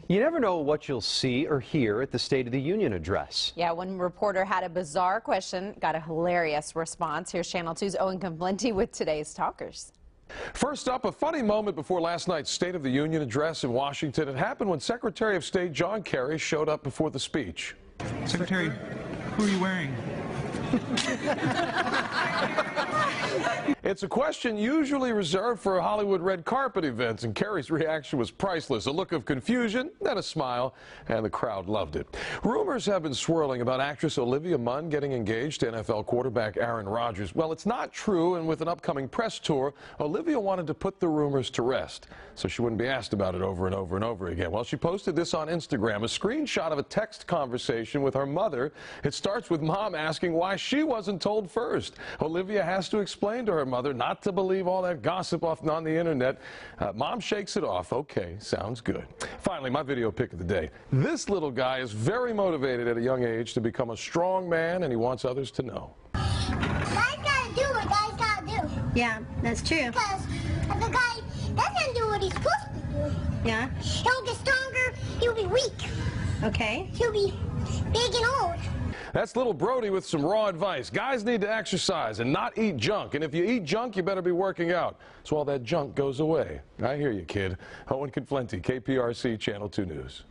You never know what you'll see or hear at the State of the Union address. Yeah, one reporter had a bizarre question, got a hilarious response. Here's Channel 2's Owen Conflenti with today's talkers. First up, a funny moment before last night's State of the Union address in Washington. It happened when Secretary of State John Kerry showed up before the speech. Secretary, who are you wearing? It's a question usually reserved for Hollywood red carpet events, and Kerry's reaction was priceless. A look of confusion, then a smile, and the crowd loved it. Rumors have been swirling about actress Olivia Munn getting engaged to NFL quarterback Aaron Rodgers. Well, it's not true, and with an upcoming press tour, Olivia wanted to put the rumors to rest, so she wouldn't be asked about it over and over and over again. Well, she posted this on Instagram, a screenshot of a text conversation with her mother. It starts with Mom asking why she wasn't told first. Olivia has to explain to her mother not to believe all that gossip on the internet. Mom shakes it off. Okay, sounds good. Finally, my video pick of the day. This little guy is very motivated at a young age to become a strong man, and he wants others to know. Guys gotta do what guys gotta do. Yeah, that's true. Because if a guy doesn't do what he's supposed to do, Yeah, he'll get stronger, he'll be weak. okay. He'll be big and old. That's little Brody with some raw advice. Guys need to exercise and not eat junk. And if you eat junk, you better be working out, so all that junk goes away. I hear you, kid. Owen Conflenti, KPRC Channel 2 News.